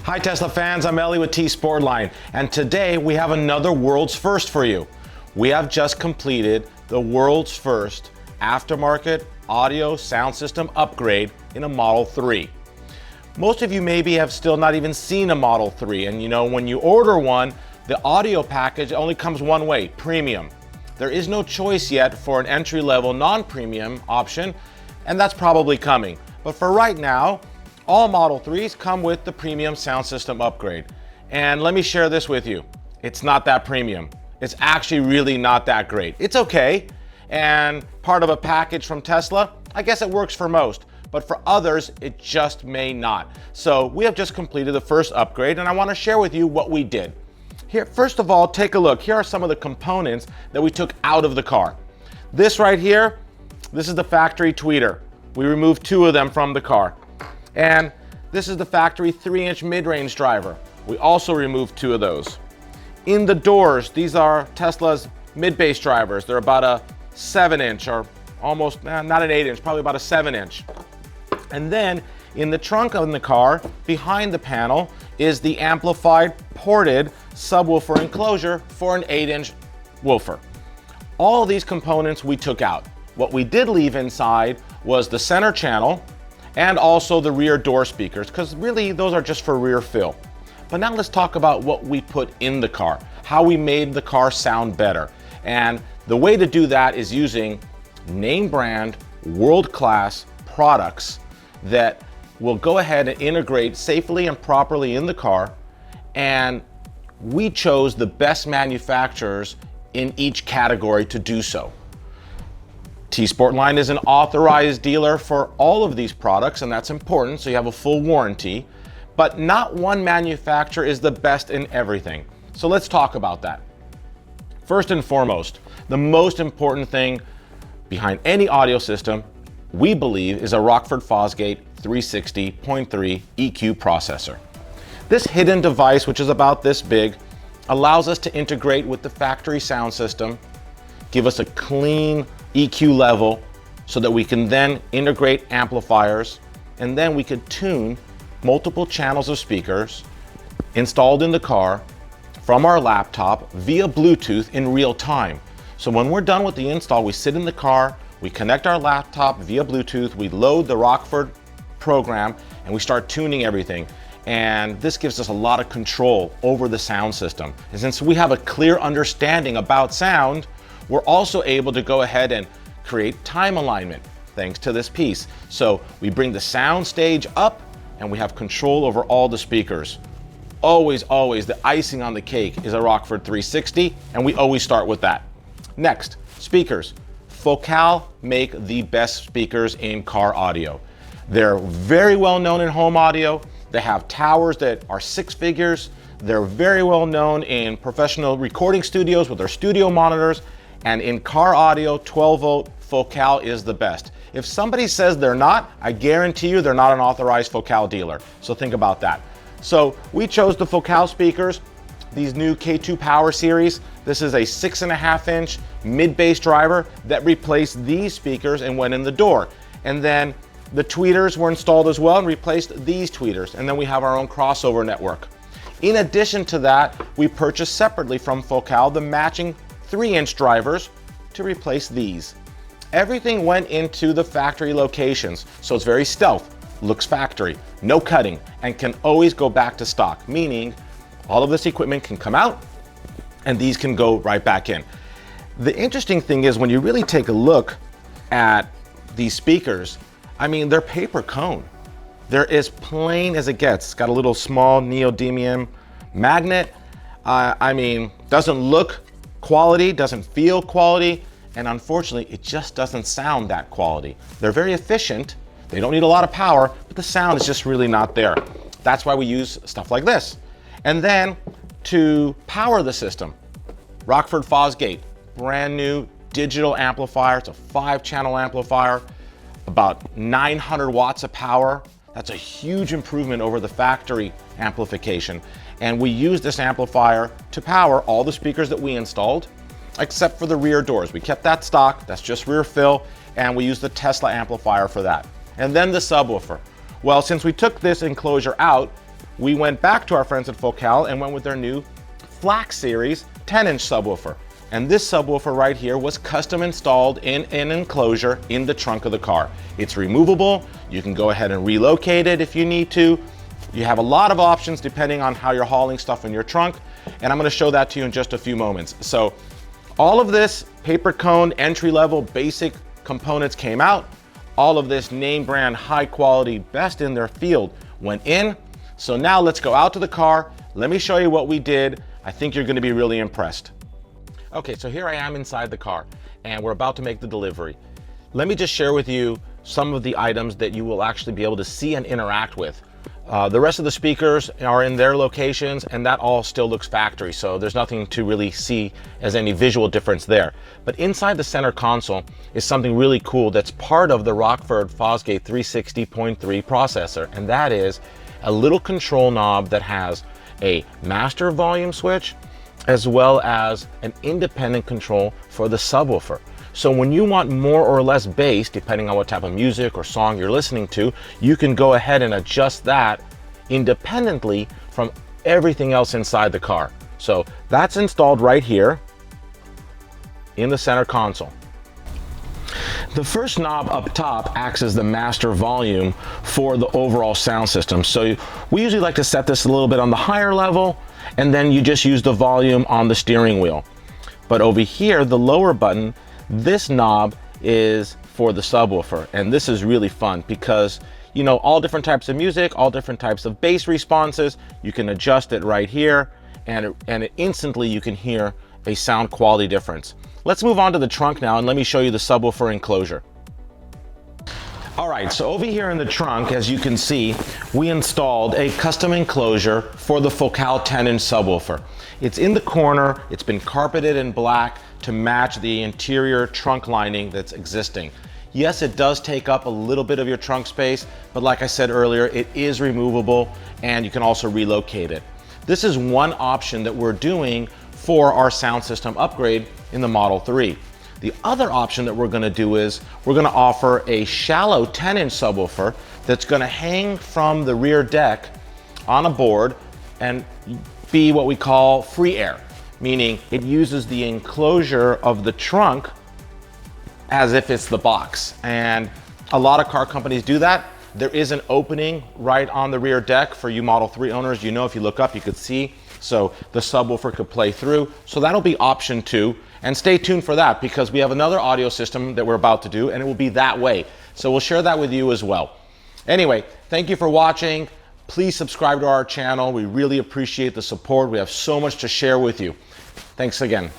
Hi Tesla fans, I'm Ellie with T Sportline, and today we have another world's first for you. We have just completed the world's first aftermarket audio sound system upgrade in a Model 3. Most of you maybe have still not even seen a Model 3, and you know, when you order one, the audio package only comes one way, premium. There is no choice yet for an entry-level non-premium option, and that's probably coming. But for right now, all Model 3s come with the premium sound system upgrade. And let me share this with you. It's not that premium. It's actually really not that great. It's okay, and part of a package from Tesla, I guess it works for most, but for others, it just may not. So we have just completed the first upgrade, and I want to share with you what we did. Here, first of all, take a look. Here are some of the components that we took out of the car. This right here, this is the factory tweeter. We removed 2 of them from the car. And this is the factory 3-inch mid-range driver. We also removed 2 of those. In the doors, these are Tesla's mid-bass drivers. They're about a 7-inch or almost, not an 8-inch, probably about a 7-inch. And then in the trunk of the car, behind the panel, is the amplified ported subwoofer enclosure for an 8-inch woofer. All of these components we took out. What we did leave inside was the center channel and also the rear door speakers, because really those are just for rear fill. But now let's talk about what we put in the car, how we made the car sound better. And the way to do that is using name brand, world-class products that will go ahead and integrate safely and properly in the car. And we chose the best manufacturers in each category to do so. T Sportline is an authorized dealer for all of these products, and that's important, so you have a full warranty. But not one manufacturer is the best in everything. So let's talk about that. First and foremost, the most important thing behind any audio system, we believe, is a Rockford Fosgate 360.3 EQ processor. This hidden device, which is about this big, allows us to integrate with the factory sound system, give us a clean EQ level so that we can then integrate amplifiers, and then we could tune multiple channels of speakers installed in the car from our laptop via Bluetooth in real time. So when we're done with the install, we sit in the car, we connect our laptop via Bluetooth, we load the Rockford program, and we start tuning everything. And this gives us a lot of control over the sound system. And since we have a clear understanding about sound, we're also able to go ahead and create time alignment thanks to this piece. So we bring the sound stage up and we have control over all the speakers. Always, the icing on the cake is a Rockford 360, and we always start with that. Next, speakers. Focal make the best speakers in car audio. They're very well known in home audio. They have towers that are 6 figures. They're very well known in professional recording studios with their studio monitors. And in car audio, 12-volt Focal is the best. If somebody says they're not, I guarantee you they're not an authorized Focal dealer. So think about that. So we chose the Focal speakers, these new K2 Power Series. This is a 6.5-inch mid-bass driver that replaced these speakers and went in the door. And then the tweeters were installed as well and replaced these tweeters. And then we have our own crossover network. In addition to that, we purchased separately from Focal the matching 3-inch drivers to replace these. Everything went into the factory locations, so it's very stealth, looks factory, no cutting, and can always go back to stock, meaning all of this equipment can come out and these can go right back in. The interesting thing is when you really take a look at these speakers, I mean, they're paper cone. They're as plain as it gets. It's got a little small neodymium magnet. I mean, doesn't look quality, doesn't feel quality, and unfortunately, it just doesn't sound that quality. They're very efficient, they don't need a lot of power, but the sound is just really not there. That's why we use stuff like this. And then to power the system, Rockford Fosgate, brand new digital amplifier. It's a 5-channel amplifier, about 900 watts of power. That's a huge improvement over the factory amplification. And we use this amplifier to power all the speakers that we installed, except for the rear doors. We kept that stock, that's just rear fill, and we use the Tesla amplifier for that. And then the subwoofer. Well, since we took this enclosure out, we went back to our friends at Focal and went with their new Flax Series 10-inch subwoofer. And this subwoofer right here was custom installed in an enclosure in the trunk of the car. It's removable. You can go ahead and relocate it if you need to. You have a lot of options depending on how you're hauling stuff in your trunk. And I'm going to show that to you in just a few moments. So all of this paper cone entry-level basic components came out. All of this name brand high quality best in their field went in. So now let's go out to the car. Let me show you what we did. I think you're going to be really impressed. Okay, so here I am inside the car and we're about to make the delivery. Let me just share with you some of the items that you will actually be able to see and interact with. The rest of the speakers are in their locations and that all still looks factory, so there's nothing to really see as any visual difference there. But inside the center console is something really cool that's part of the Rockford Fosgate 360.3 processor, and that is a little control knob that has a master volume switch as well as an independent control for the subwoofer. So when you want more or less bass, depending on what type of music or song you're listening to, you can go ahead and adjust that independently from everything else inside the car. So that's installed right here in the center console. The first knob up top acts as the master volume for the overall sound system. So we usually like to set this a little bit on the higher level, and then you just use the volume on the steering wheel. But over here, the lower button, this knob is for the subwoofer. And this is really fun because, you know, all different types of music, all different types of bass responses, you can adjust it right here, and instantly you can hear a sound quality difference. Let's move on to the trunk now and let me show you the subwoofer enclosure. All right, so over here in the trunk, as you can see, we installed a custom enclosure for the Focal 10-inch subwoofer. It's in the corner, it's been carpeted in black to match the interior trunk lining that's existing. Yes, it does take up a little bit of your trunk space, but like I said earlier, it is removable and you can also relocate it. This is one option that we're doing for our sound system upgrade in the Model 3. The other option that we're gonna do is we're gonna offer a shallow 10-inch subwoofer that's gonna hang from the rear deck on a board and be what we call free air, meaning it uses the enclosure of the trunk as if it's the box. And a lot of car companies do that. There is an opening right on the rear deck for you Model 3 owners. You know, if you look up, you could see, so the subwoofer could play through. So that'll be option 2. And stay tuned for that because we have another audio system that we're about to do and it will be that way. So we'll share that with you as well. Anyway, thank you for watching. Please subscribe to our channel. We really appreciate the support. We have so much to share with you. Thanks again.